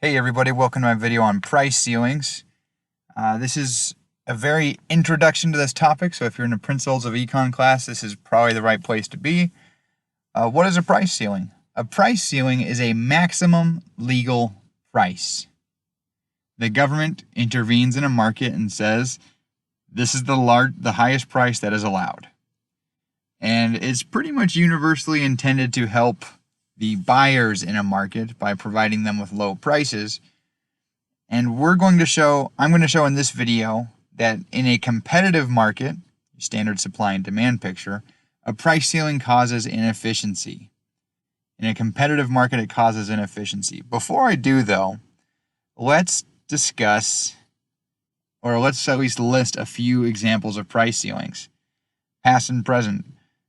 Hey everybody, welcome to my video on price ceilings. This is a very introduction to this topic, so if you're in the Principles of Econ class, this is probably the right place to be. What is a price ceiling? A price ceiling is a maximum legal price. The government intervenes in a market and says, this is the highest price that is allowed. And it's pretty much universally intended to help the buyers in a market by providing them with low prices. And I'm going to show in this video that in a competitive market, standard supply and demand picture, a price ceiling causes inefficiency. In a competitive market, it causes inefficiency. Before I do though, let's discuss, or let's at least list a few examples of price ceilings. Past and present.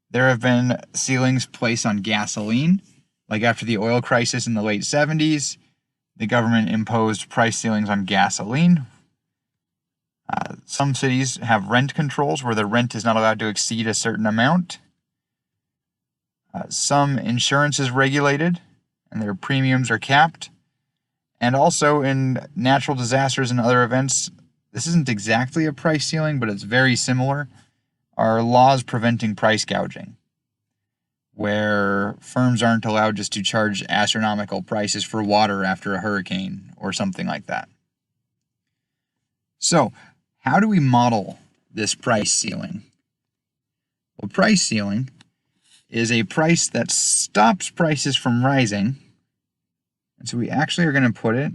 There have been ceilings placed on gasoline. Like after the oil crisis in the late 70s, the government imposed price ceilings on gasoline. Some cities have rent controls where the rent is not allowed to exceed a certain amount. Some insurance is regulated and their premiums are capped. And also in natural disasters and other events, this isn't exactly a price ceiling, but it's very similar, are laws preventing price gouging, where firms aren't allowed just to charge astronomical prices for water after a hurricane or something like that. So, how do we model this price ceiling? Well, price ceiling is a price that stops prices from rising. And so we actually are going to put it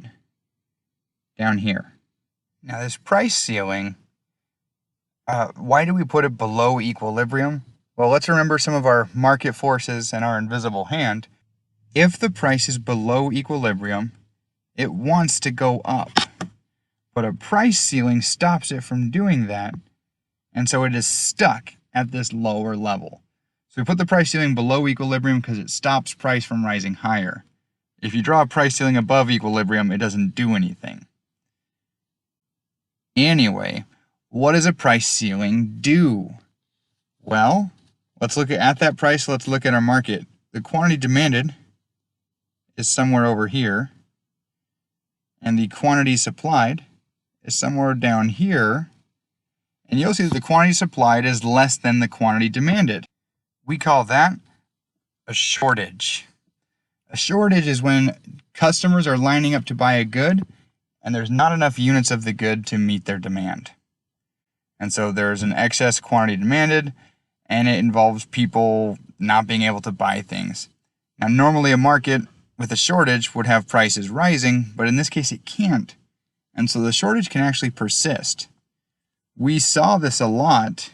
down here. Now, this price ceiling, why do we put it below equilibrium? Well, let's remember some of our market forces and our invisible hand. If the price is below equilibrium, it wants to go up. But a price ceiling stops it from doing that, and so it is stuck at this lower level. So we put the price ceiling below equilibrium because it stops price from rising higher. If you draw a price ceiling above equilibrium, it doesn't do anything. Anyway, what does a price ceiling do? Well, let's look at that price. Let's look at our market. The quantity demanded is somewhere over here, and the quantity supplied is somewhere down here. And you'll see that the quantity supplied is less than the quantity demanded. We call that a shortage. A shortage is when customers are lining up to buy a good, and there's not enough units of the good to meet their demand. And so there's an excess quantity demanded, and it involves people not being able to buy things. Now, normally a market with a shortage would have prices rising, but in this case it can't. And so the shortage can actually persist. We saw this a lot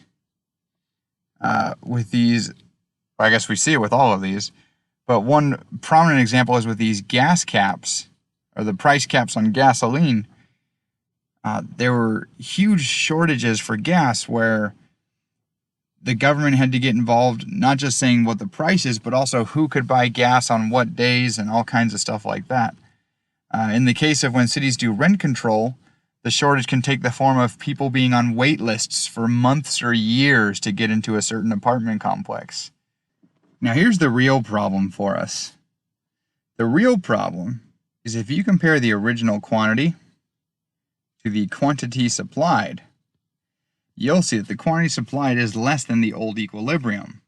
with these, I guess we see it with all of these, but one prominent example is with these gas caps, or the price caps on gasoline. There were huge shortages for gas where the government had to get involved, not just saying what the price is, but also who could buy gas on what days and all kinds of stuff like that. In the case of when cities do rent control, the shortage can take the form of people being on wait lists for months or years to get into a certain apartment complex. Now here's the real problem for us. The real problem is if you compare the original quantity to the quantity supplied, you'll see that the quantity supplied is less than the old equilibrium.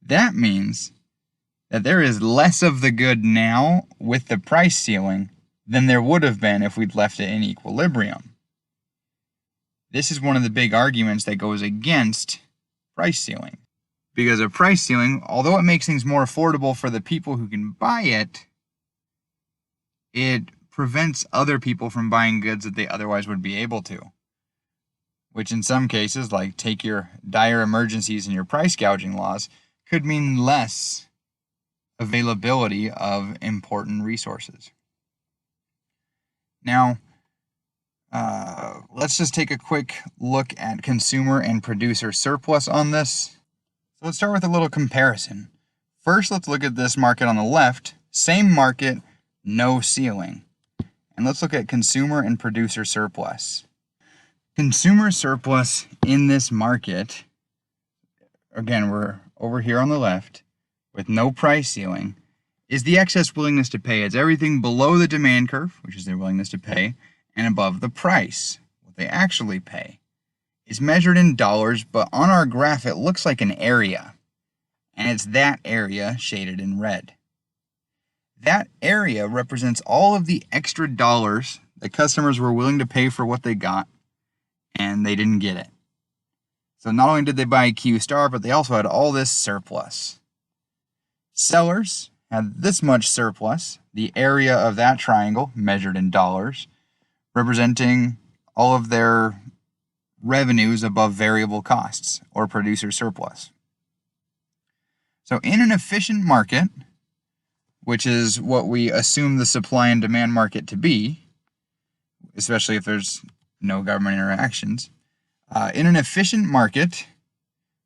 That means that there is less of the good now with the price ceiling than there would have been if we'd left it in equilibrium. This is one of the big arguments that goes against price ceiling. Because a price ceiling, although it makes things more affordable for the people who can buy it, it prevents other people from buying goods that they otherwise would be able to. Which in some cases, like take your dire emergencies and your price gouging laws, could mean less availability of important resources. Now, let's just take a quick look at consumer and producer surplus on this. So let's start with a little comparison. First, let's look at this market on the left. Same market, no ceiling. And let's look at consumer and producer surplus. Consumer surplus in this market, again, we're over here on the left with no price ceiling, is the excess willingness to pay. It's everything below the demand curve, which is their willingness to pay, and above the price, what they actually pay. It's measured in dollars, but on our graph it looks like an area, and it's that area shaded in red. That area represents all of the extra dollars that customers were willing to pay for what they got, and they didn't get it. So not only did they buy Q star, but they also had all this surplus. Sellers had this much surplus, the area of that triangle measured in dollars, representing all of their revenues above variable costs, or producer surplus. So in an efficient market, which is what we assume the supply and demand market to be, especially if there's no government interactions, in an efficient market,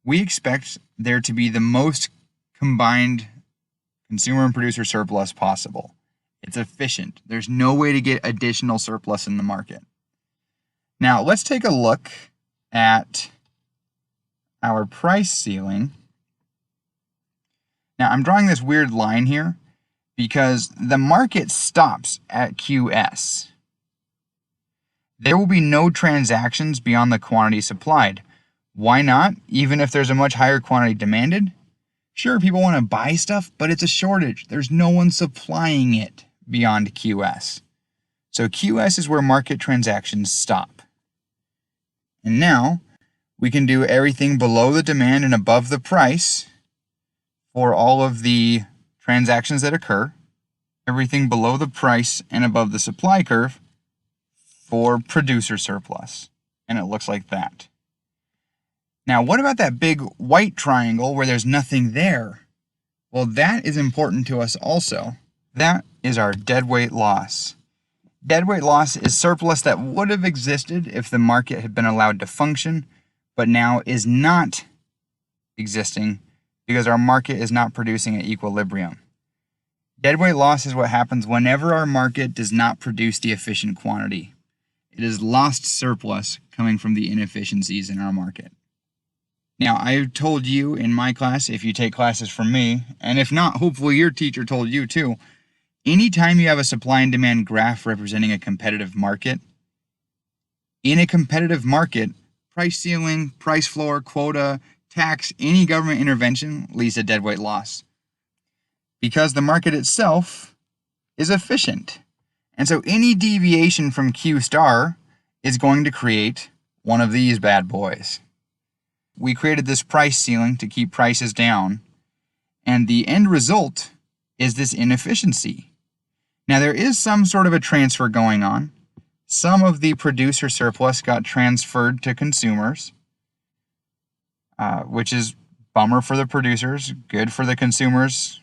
we expect there to be the most combined consumer and producer surplus possible. It's efficient. There's no way to get additional surplus in the market. Now, let's take a look at our price ceiling. Now, I'm drawing this weird line here because the market stops at QS. There will be no transactions beyond the quantity supplied. Why not? Even if there's a much higher quantity demanded? Sure, people want to buy stuff, but it's a shortage. There's no one supplying it beyond QS. So QS is where market transactions stop. And now we can do everything below the demand and above the price for all of the transactions that occur, everything below the price and above the supply curve for producer surplus. And it looks like that. Now, what about that big white triangle where there's nothing there? Well, that is important to us also. That is our deadweight loss. Deadweight loss is surplus that would have existed if the market had been allowed to function, but now is not existing because our market is not producing at equilibrium. Deadweight loss is what happens whenever our market does not produce the efficient quantity. It is lost surplus coming from the inefficiencies in our market. Now, I told you in my class, if you take classes from me, and if not, hopefully your teacher told you too, anytime you have a supply and demand graph representing a competitive market, in a competitive market, price ceiling, price floor, quota, tax, any government intervention leads to deadweight loss. Because the market itself is efficient. And so any deviation from Q star is going to create one of these bad boys. We created this price ceiling to keep prices down, and the end result is this inefficiency. Now, there is some sort of a transfer going on. Some of the producer surplus got transferred to consumers, which is bummer for the producers, good for the consumers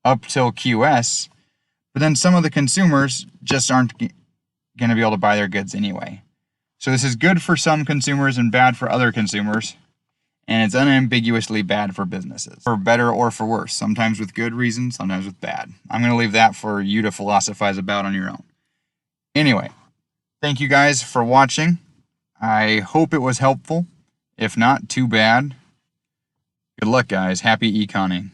up till QS, but then some of the consumers just aren't going to be able to buy their goods anyway. So this is good for some consumers and bad for other consumers. And it's unambiguously bad for businesses, for better or for worse, sometimes with good reasons, sometimes with bad. I'm going to leave that for you to philosophize about on your own. Anyway, thank you guys for watching. I hope it was helpful. If not, too bad. Good luck, guys. Happy econing.